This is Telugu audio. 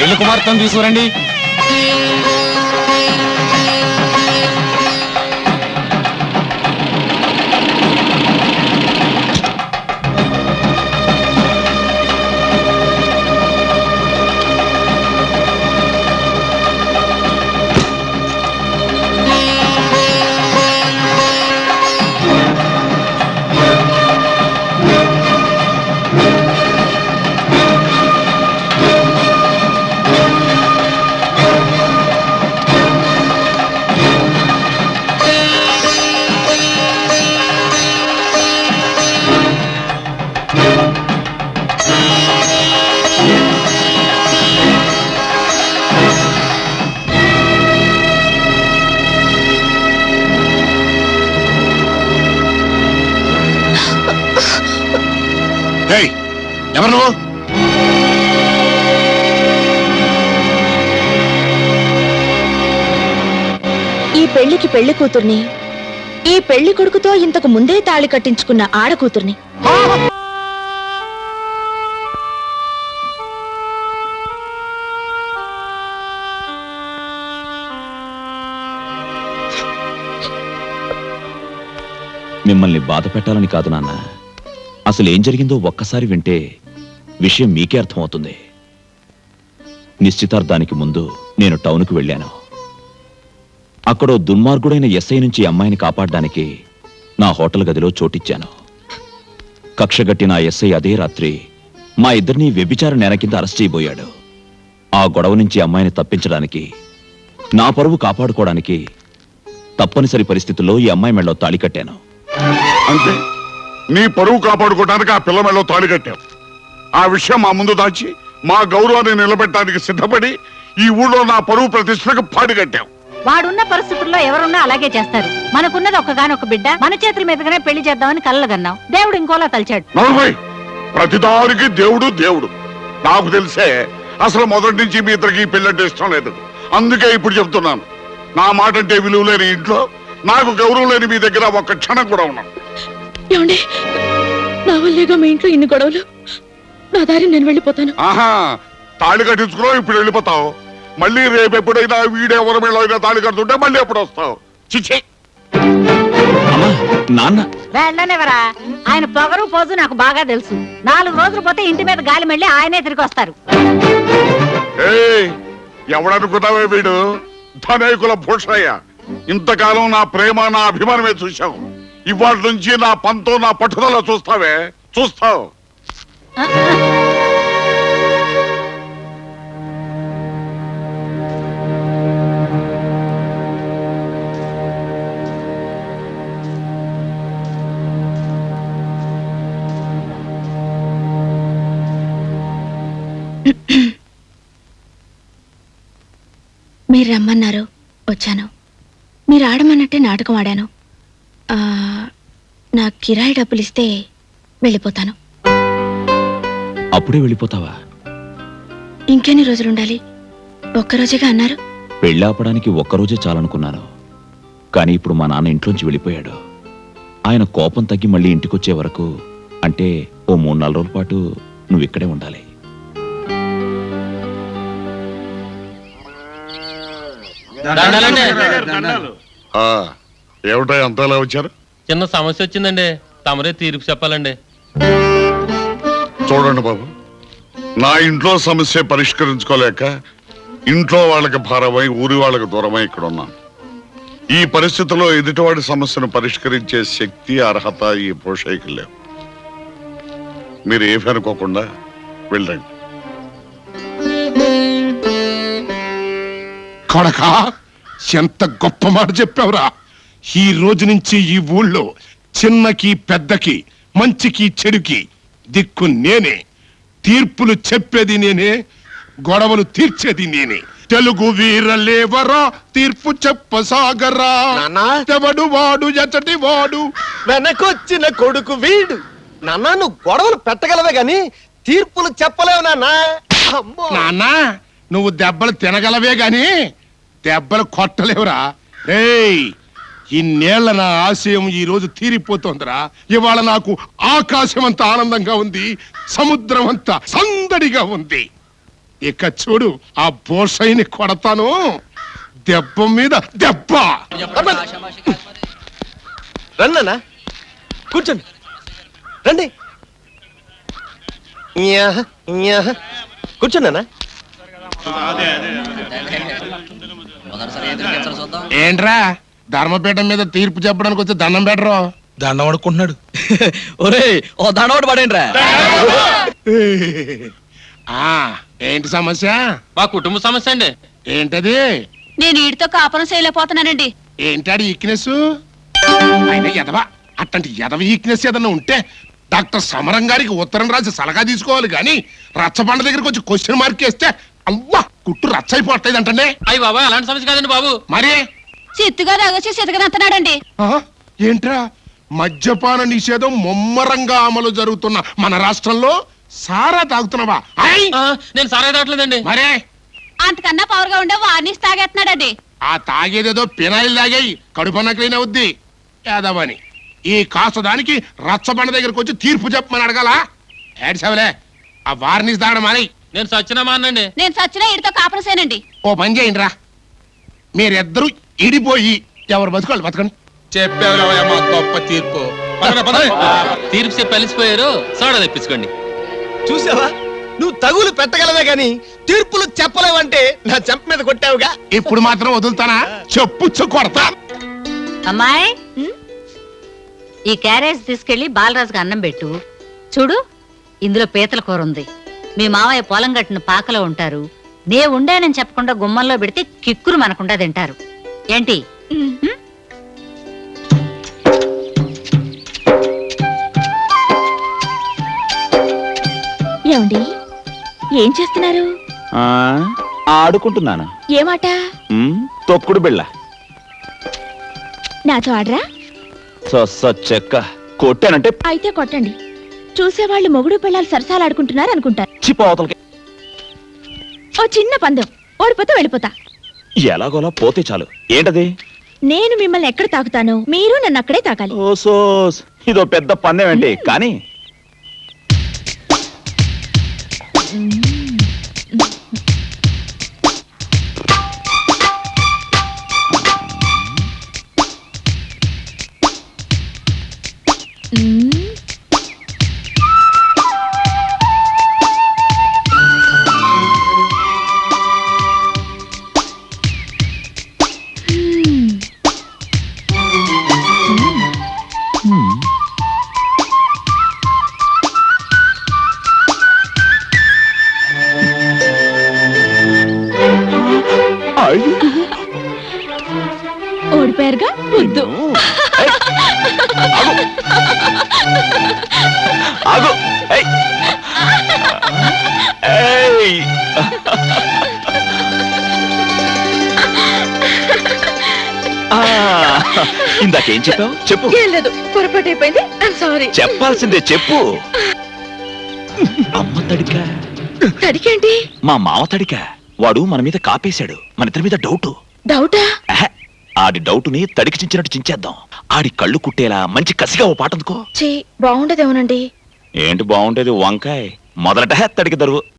పెళ్లి కుమార్తెను తీసుకురండి. ఎవరు నువ్వు? ఈ పెళ్లికి పెళ్లి కూతుర్ని, ఈ పెళ్లి కొడుకుతో ఇంతకు ముందే తాళి కట్టించుకున్న ఆడకూతుర్ని. మిమ్మల్ని బాధ పెట్టాలని కాదు నాన్న. అసలు ఏం జరిగిందో ఒక్కసారి వింటే విషయం మీకే అర్థమవుతుంది. నిశ్చితార్థానికి ముందు నేను టౌన్కు వెళ్ళాను. అక్కడో దుర్మార్గుడైన ఎస్ఐ నుంచి అమ్మాయిని కాపాడడానికి నా హోటల్ గదిలో చోటిచ్చాను. కక్షగట్టిన ఎస్ఐ అదే రాత్రి మా ఇద్దరినీ వ్యభిచార నేర కింద అరెస్ట్ చేయబోయాడు. ఆ గొడవ నుంచి అమ్మాయిని తప్పించడానికి, నా పరువు కాపాడుకోవడానికి తప్పనిసరి పరిస్థితుల్లో ఈ అమ్మాయి మెడలో తాళి కట్టాను. అంతే, నీ పరువు కాపాడుకోవడానికి ఆ పిల్ల మెడలో తాళి కట్టావు. ఆ విషయం మా ముందు దాచి మా గౌరవాన్ని నిలబెట్టడానికి సిద్ధపడి ఈ ఊళ్ళో నా పరువు ప్రతిష్టకు పాడి కట్టావు. వాడున్న పరిస్థితుల్లో ఎవరున్నా అలాగే చేస్తారు. మనకున్నది ఒక్కగానొక్క బిడ్డ, మన చేతుల మీదగానే పెళ్లి చేద్దామని కలలుగన్నాం. దేవుడు ఇంకోలా తలిచాడు. ప్రతిదానికి దేవుడు దేవుడు. నాకు తెలిసే అసలు మొదటి నుంచి మీ ఇద్దరికి పెళ్ళంటే ఇష్టం లేదు. అందుకే ఇప్పుడు చెప్తున్నాను, నా మాట అంటే విలువ లేని ఇంట్లో నాకు గౌరవం లేని మీ దగ్గర ఒక్క క్షణం కూడా ఉన్నాను. ఏమండి, నా వల్లేగా మీ ఇంట్లో ఇన్ని గొడవలు. నా దారి నేను వెళ్ళిపోతాను. ఆహా, తాళి కట్టించుకున్నావు, ఇప్పుడు వెళ్ళిపోతావు. మళ్ళీ రేపు ఎప్పుడైనా వీడెవరి మీద అయినా తాళి కడుతుంటే మళ్ళీ ఎప్పుడు వస్తావు? చిచ్చి నాన్న వెళ్ళనివరా, ఆయన పొగరు పోజు నాకు బాగా తెలుసు. 4 రోజులు పోతే ఇంటి మీద గాలి మళ్ళీ ఆయనే తిరిగి వస్తారు. ఎవడనుకున్నావే వీడు? ధనేకుల భూషయ్య. ఇంతకాలం నా ప్రేమ, నా అభిమానమే చూశావు. ఇవాళ నుంచి నా పంతో, నా పట్టుదల చూస్తావే, చూస్తావు. మీరు రమ్మన్నారు, వచ్చాను. మీరు ఆడమన్నట్టే నాటకం ఆడాను. నా కిరాయి డబ్బులు ఇస్తే వెళ్ళిపోతాను. అప్పుడే వెళ్ళిపోతావా? ఇంకెన్ని రోజులుండాలి? ఒక్కరోజేగా అన్నారు. పెళ్లి ఆపడానికి ఒక్కరోజే చాలనుకున్నాను. కానీ ఇప్పుడు మా నాన్న ఇంట్లోంచి వెళ్ళిపోయాడు. ఆయన కోపం తగ్గి మళ్ళీ ఇంటికొచ్చే వరకు, అంటే ఓ 3-4 రోజుల పాటు నువ్వు ఇక్కడే ఉండాలి. ఏమిటో అంతలా వచ్చారు? చిన్న సమస్య వచ్చిందండి, తమరే తీర్పు చెప్పాలండి. చూడండి బాబు, నా ఇంట్లో సమస్య పరిష్కరించుకోలేక ఇంట్లో వాళ్ళకి భారమై, ఊరి వాళ్ళకి దూరమై ఇక్కడ ఉన్నాను. ఈ పరిస్థితుల్లో ఎదుటివాడి సమస్యను పరిష్కరించే శక్తి, అర్హత ఈ పోషైకి లేవు. మీరు ఏమీ అనుకోకుండా వెళ్ళండి. కొడకా, ఎంత గొప్ప మాట చెప్పావురా. ఈ రోజు నుంచి ఈ ఊళ్ళో చిన్నకి పెద్దకి, మంచికి చెడుకి దిక్కు నేనే. తీర్పులు చెప్పేది నేనే, గొడవలు తీర్చేది నేనే. తెలుగు వీరలేవరా, తీర్పు చెప్పసాగరా. ఎవడు వాడు, ఎచటి వాడు, వెనకొచ్చిన కొడుకు వీడు. నాన్న, నువ్వు గొడవలు పెట్టగలవే గాని తీర్పులు చెప్పలేవు నాన్నా. నాన్న, నువ్వు దెబ్బలు తినగలవే గాని దెబ్బలు కొట్టలేవురా. రేయ్, ఇన్నేళ్ల నా ఆశయం ఈ రోజు తీరిపోతోందిరా. ఇవాళ నాకు ఆకాశం అంత ఆనందంగా ఉంది, సముద్రం అంతా సందడిగా ఉంది. ఇక చూడు ఆ బోసైని కొడతాను దెబ్బ మీద దెబ్బ. రండి నాన్న కూర్చోండి రండి యాహ, యాహ. కూర్చోండి నాన్న ఏంట్రా ధర్మపీఠం మీద తీర్పు చెప్పడానికి వచ్చి దండం పెట్టరు. దండం అడుక్కుంటున్నాడు. ఒరే ఓ దండం ఒకటి పడేంట్రా. ఆ ఏంటి సమస్య? మా కుటుంబ సమస్య అండి. ఏంటది? నేను వీడితో కాపురం చేయలేకపోతున్నానండి. ఏంటాడు ఈక్నెస్? అయినా ఎదవా అట్లాంటి ఎదవ ఈక్నెస్ ఏదన్నా ఉంటే డాక్టర్ సమరం గారికి ఉత్తరం రాసి సలహా తీసుకోవాలి గాని రచ్చబండ దగ్గరికి వచ్చి క్వశ్చన్ మార్క్ వేస్తే అవ్వా కుట్టు రచ్చ అయిపోవట్లేదు అంటే. అయ్యి బాబా అలాంటి సమస్య కాదండి బాబు. మరి చిత్తుగా రగచి సితగనంతనాడండి. ఆ, ఏంట్రా మద్యపాన నిషేధం ముమ్మరంగా అమలు జరుగుతున్న మన రాష్ట్రంలో సారా తాగుతున్నావా? ఐ! నేను సారా దాటలేదండి. మరే అంతకన్నా పవర్ గా ఉండే వార్నిష్ తాగేస్తున్నాడండి. ఆ తాగేదేదో పినాయిల్ తాగాయి కడుపన్న క్లీన్ అవుద్ది యాదవని. ఈ కాస్త దానికి రచ్చబండ దగ్గరకు వచ్చి తీర్పు చెప్పమని అడగాల? ఏడ్చవలే ఆ వార్నిష్ తాగడం మాని. నేను సచ్చినమా అనండి. నేను సచ్చినా వీడితో కాపురం చేయనండి. ఓ పని చేయండి రా, మీరిద్దరూ ఇడిపోయి ఎవరు బతుకోవాలి బతకండి. చెప్పావు మా గొప్ప తీర్పు. తీర్పు చెప్పి కలిసిపోయారు. సోడా తెప్పించుకోండి. చూసావా నువ్వు తగులు పెట్టగలవే గాని తీర్పులు చెప్పలేవంటే నా చెంప మీద కొట్టావుగా. ఇప్పుడు మాత్రం వదులుతానా? చెప్పు కొడతా. అమ్మాయి ఈ క్యారేజ్ తీసుకెళ్లి బాలరాజుకి అన్నం పెట్టు. చూడు ఇందులో పీతల కూర ఉంది. మీ మావయ్య పొలం గట్టిన పాకలో ఉంటారు. నే ఉండానని చెప్పకుండా గుమ్మంలో పెడితే కిక్కురు మనకుండా తింటారు. ఏంటి? ఏమండి ఏం చేస్తున్నారు? ఆడుకుంటున్నాను. ఏమాట? తొక్కుడు బిళ్ళ. నాతో ఆడరా? చెక్క కొట్టానంటే అయితే కొట్టండి. చూసేవాళ్ళు మొగుడు పిల్లలు సరసాలాడుకుంటున్నారు అనుకుంటారు. చిపోతలకి ఓ చిన్న పందెం, ఓడిపోతే వెళ్ళిపోతా. ఎలాగోలా పోతే చాలు. ఏంటది? నేను మిమ్మల్ని ఎక్కడ తాకుతానో మీరు నన్ను అక్కడే తాకాలి. ఓ సోస్, ఇదో పెద్ద పందెం ఏంటి? కానీ ఓడిపోయారుగా వద్దు. ఆగు. ఏయ్. ఏయ్. ఇందాకేం చెప్పావు? చెప్పు. ఏం లేదు, పొరపాటు అయిపోయింది. సారీ. చెప్పాల్సిందే చెప్పు. అమ్మ తడిక. తడికేంటి? మా మామ తడిక. వాడు మన మీద కాపేశాడు. మన ఇద్దరి మీద డౌట్. డౌటా? ఆడి డౌటుని తడికి చించినట్టు చించేద్దాం. ఆడి కళ్ళు కుట్టేలా మంచి కసిగా ఓ పాట అందుకో. బాగుండదేమోనండి. ఏంటి బాగుంటేది? వంకాయ మొదలట తడికి దరువు.